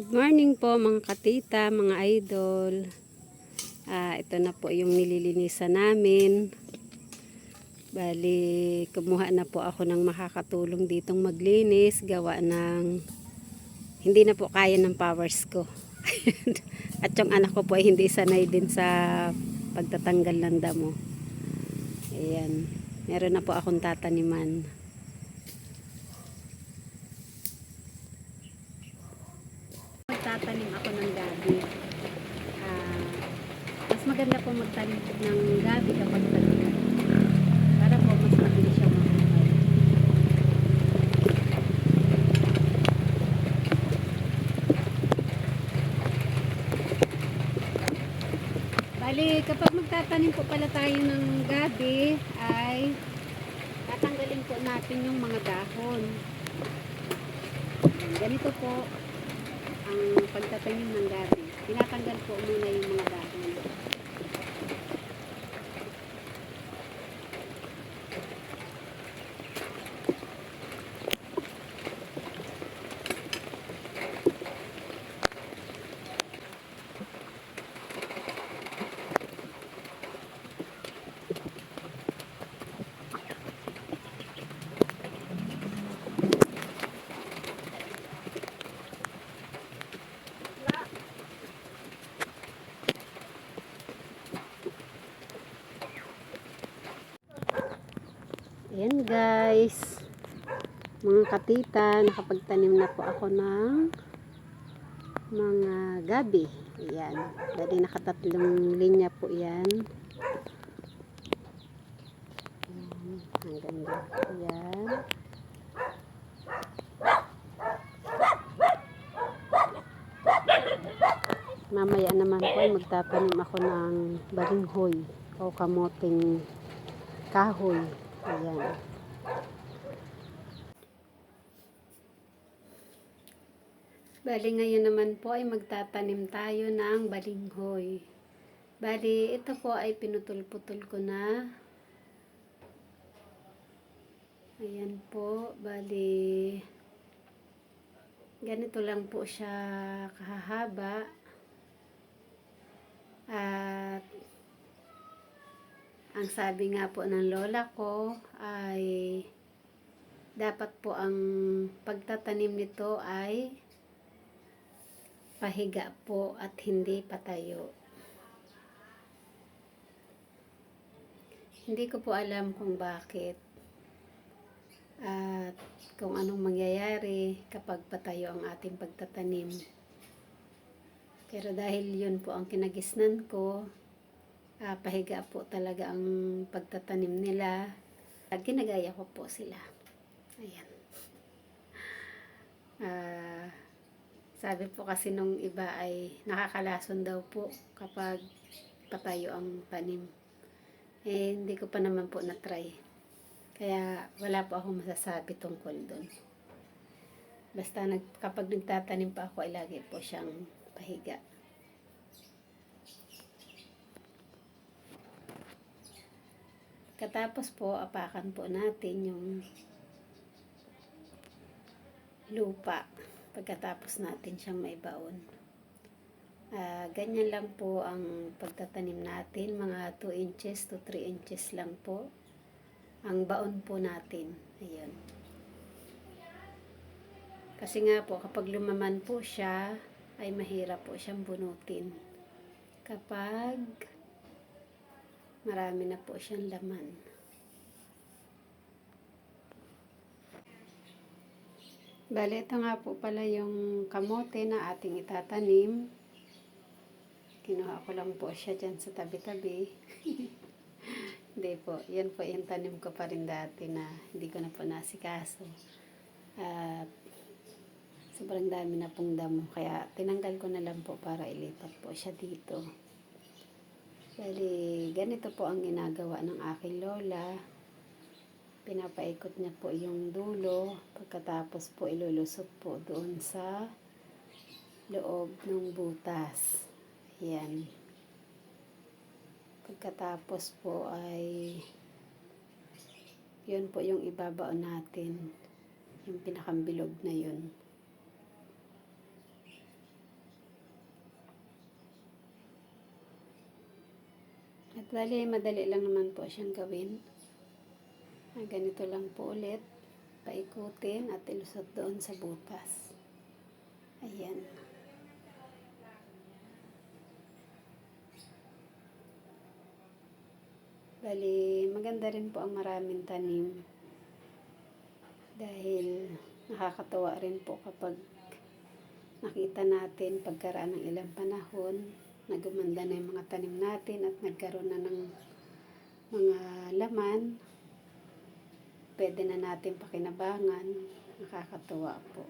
Good morning po mga katita, mga idol. Ito na po yung nililinisan namin. Bali, kumuha na po ako ng makakatulong ditong maglinis. Gawa ng hindi na po kaya ng powers ko. At yung anak ko po ay hindi sanay din sa pagtatanggal ng damo. Ayan. Meron na po akong tataniman. Magtatanim ako ng gabi. Mas maganda po magtanim ng gabi kapag tag-ulan. Para po mas mabilis siyang mabuhay. Bali, kapag magtatanim po pala tayo ng gabi, ay tatanggalin po natin yung mga dahon. Ganito po ang pagtatanim ng gabi. Tinatanggal po muna yung mga dahon. Ayan guys, mga katita, nakapagtanim na po ako ng mga gabi. Ayan, dali nakatatlong linya po yan. Hanggang dito yan. Mamaya naman po ay magtatanim ako ng balinghoy o kamoting kahoy. Ayan. Bali ngayon naman po ay magtatanim tayo ng balinghoy. Bali ito po ay pinutol-putol ko na. Ayan po. Bali ganito lang po siya kahahaba. At ang sabi nga po ng lola ko ay dapat po ang pagtatanim nito ay pahiga po at hindi patayo. Hindi ko po alam kung bakit at kung anong mangyayari kapag patayo ang ating pagtatanim. Pero dahil yun po ang kinagisnan ko, pahiga po talaga ang pagtatanim nila. At ginagaya ko po sila. Ayan. Sabi po kasi nung iba ay nakakalason daw po kapag patayo ang tanim. Hindi ko pa naman po na-try. Kaya wala po akong masasabi tungkol doon. Basta kapag nagtatanim pa ako ay lagi po siyang pahiga. Katapos po, apakan po natin yung lupa pagkatapos natin siyang maibaon. Ganyan lang po ang pagtatanim natin, mga 2 inches to 3 inches lang po ang baon po natin. Ayan. Kasi nga po kapag lumaman po siya ay mahirap po siyang bunutin kapag marami na po siyang laman. Bale, ito nga po pala yung kamote na ating itatanim. Kinuha ko lang po siya dyan sa tabi-tabi. Hindi po, yan po yung tanim ko pa rin dati na hindi ko na po nasikaso. At sobrang dami na pong damo, kaya tinanggal ko na lang po para ilipat po siya dito. Bali, ganito po ang ginagawa ng aking lola. Pinapaikot niya po yung dulo, pagkatapos po ilulusot po doon sa loob ng butas. Ayan. Pagkatapos po ay yun po yung ibabaon natin, yung pinakambilog na yun. Bali, madali lang naman po siyang gawin. Ganito lang po ulit. Paikutin at ilusot doon sa butas. Ayan. Bali, maganda rin po ang maraming tanim. Dahil nakakatuwa rin po kapag nakita natin pagkaraan ng ilang panahon na gumanda na yung mga tanim natin at nagkaroon na ng mga laman. Pwede na natin pakinabangan. Nakakatuwa po.